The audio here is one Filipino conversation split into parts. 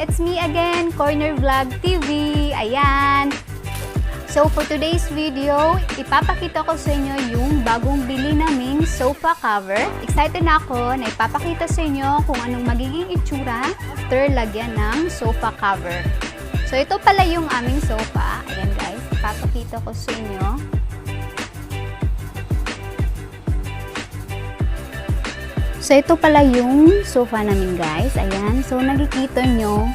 It's me again, Corner Vlog TV. Ayan. So for today's video, ipapakita ko sa inyo yung bagong bili naming sofa cover. Excited na ako na ipapakita sa inyo kung anong magiging itsura after lagyan ng sofa cover. So ito pala yung aming sofa. Ayan guys, ipapakita ko sa inyo. So ito pala yung sofa namin guys. Ayan, so nakikita nyo,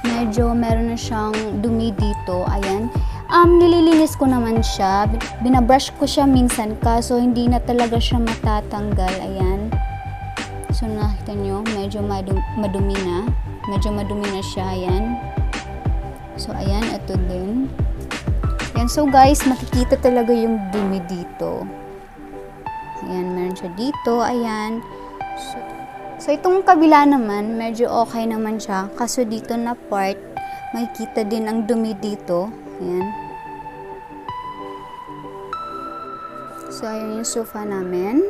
medyo meron na siyang dumi dito. Ayan. Nililinis ko naman siya. Binabrush ko siya minsan kaso hindi na talaga siya matatanggal. Ayan. So nakita nyo, medyo madumi na. Medyo madumi na siya. Ayan. So ayan, ito din. Ayan. So guys, makikita talaga yung dumi dito. Ayan, meron siya dito. Ayan. So itong kabila naman, medyo okay naman siya. Kaso dito na part, makikita din ang dumi dito. Ayan. So, ayan yung sofa namin.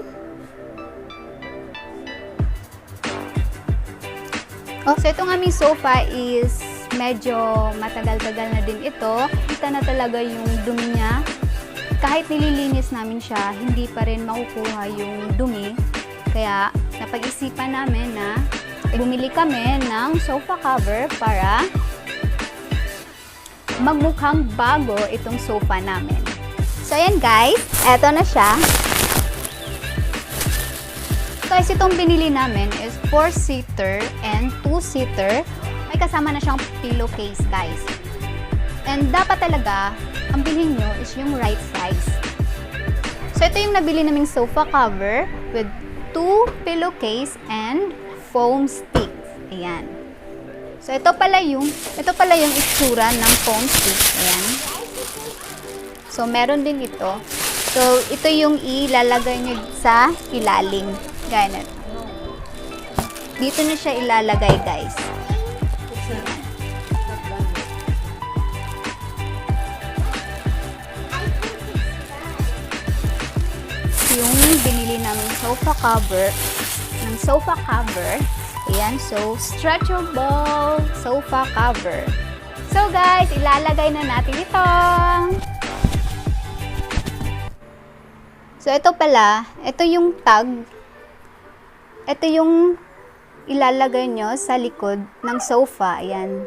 Oh, so itong aming sofa is medyo matagal-tagal na din ito. Kita na talaga yung dumi niya. Kahit nililinis namin siya, hindi pa rin makukuha yung dumi. Kaya, napag-isipan namin na bumili kami ng sofa cover para magmukhang bago itong sofa namin. So, ayan guys. Eto na siya. Guys, itong binili namin is 4-seater and 2-seater. May kasama na siyang pillowcase, guys. And dapat talaga, ang bilhin nyo is yung right size. So, ito yung nabili naming sofa cover with 2 pillowcase and foam sticks. Ayan. So, ito pala yung itsura ng foam stick. Ayan. So, meron din ito. So, ito yung ilalagay nyo sa ilalim. Gaya na. Dito na siya ilalagay, guys. Ayan. Yung binili namin sofa cover, ayan, so stretchable sofa cover. So guys, ilalagay na natin ito. So ito pala, ito yung tag. Ito yung ilalagay nyo sa likod ng sofa. Ayan.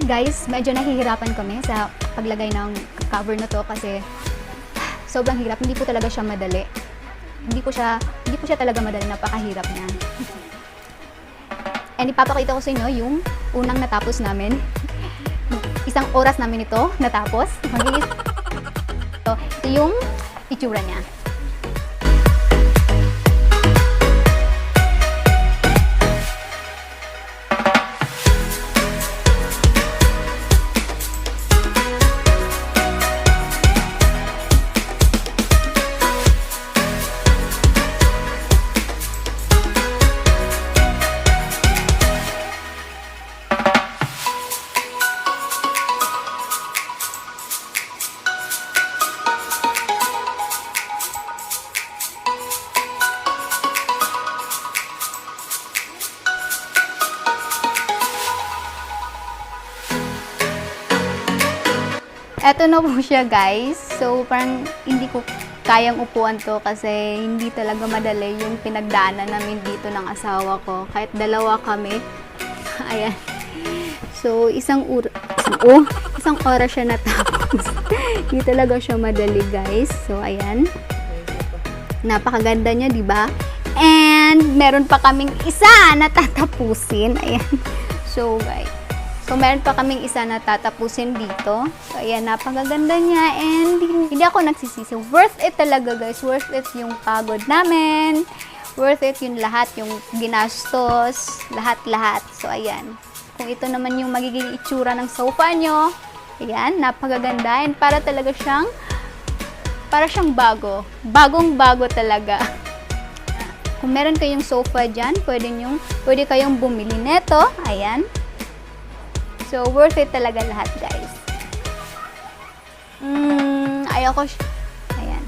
Guys, medyo nahihirapan kami sa paglagay ng cover na to kasi sobrang hirap. Hindi po talaga siya madali. Hindi po siya talaga madali. Napakahirap niya. And ipapakita ko sa inyo yung unang natapos namin. Isang oras namin ito natapos. So, ito yung itsura niya. Eto na po siya, guys. So, parang hindi ko kayang upuan to kasi hindi talaga madali yung pinagdaanan namin dito ng asawa ko. Kahit dalawa kami. Ayan. So, isang oras siya natapos. Hindi talaga siya madali, guys. So, ayan. Napakaganda niya, di ba? And, meron pa kaming isa na tatapusin. Ayan. So, guys. So, meron pa kaming isa na tatapusin dito. So, ayan, napakaganda niya. And, hindi ako nagsisisi. Worth it talaga, guys. Worth it yung pagod namin. Worth it yung lahat, yung ginastos. Lahat-lahat. So, ayan. Kung ito naman yung magiging itsura ng sofa nyo. Ayan, napakaganda. And para talaga siyang, para siyang bago. Bagong-bago talaga. Kung meron kayong sofa dyan, pwede kayong bumili neto. Ayan. So, worth it talaga lahat, guys. Ayoko siya. Ayan.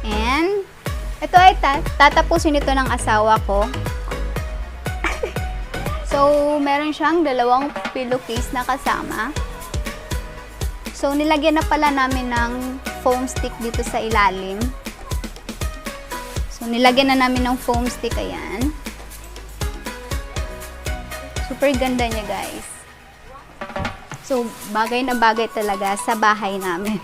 And, ito ay tatapusin ito ng asawa ko. So, meron siyang dalawang pillowcase na kasama. So, nilagyan na pala namin ng foam stick dito sa ilalim. So, nilagyan na namin ng foam stick, ayan. Super ganda niya, guys. So, bagay na bagay talaga sa bahay namin.